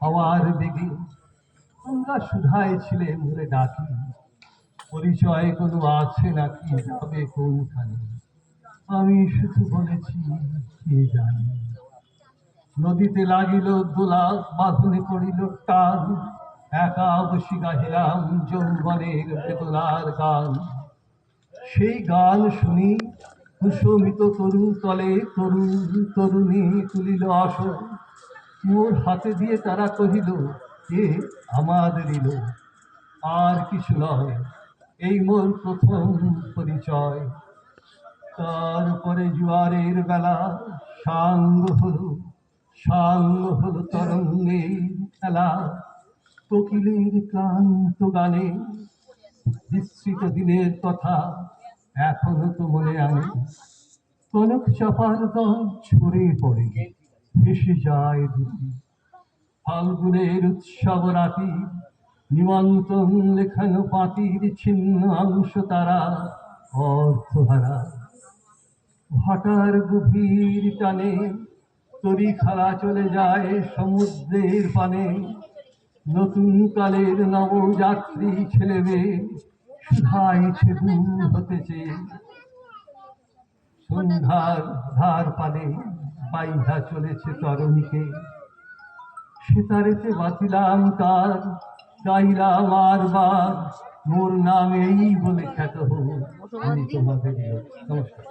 হওয়ার বেগে তোমরা শুধায় ছিলে মোরে ডাকি, পরিচয় কোনো আছে নাকি, যাবে কোনখানে? আমি শুধু বলেছি কে জানি। নদীতে লাগিল দোলা, বাঁধনে পড়িল টান, একা বসি গাহিলাম যৌবনের বেদনার গান। সেই গান শুনি কুসুমিত তরু তলে তরুণ তরুণী তুলিল আসর। মোর হাতে দিয়ে তারা কহিল, এ আমাদেরই লোক, আর কিছু নয়, এই মোর প্রথম পরিচয়। তারপরে জোয়ারের বেলা সাঙ্গ হলো তরঙ্গের খেলা, কোকিলের ক্লান্ত গানে বিস্মৃত দিনের কথা এখনো তো মনে আনে। কনক চাপার দল ছড়ে পড়ে, ভেসে যায় দুটি ফাল্গুনের উৎসব রাতি, নিমন্ত্রণ লেখানো পাতির ছিন্ন অংশ তারা অর্থহারা। ভাটার গভীর টানে তরি খালা চলে যায় সমুদ্রের পানে, নতুন কালের নবযাত্রী ছেলে মেয়ে শুধাইছে দূর হতেছে। সন্ধ্যার ধার পানে বাইধা চলেছে তরণীকে, সেতারেতে বাঁচিলাম তার, গাইলাম বার মোর নাম এই বলে খ্যাত হোক আমি তোমাদের। নমস্কার।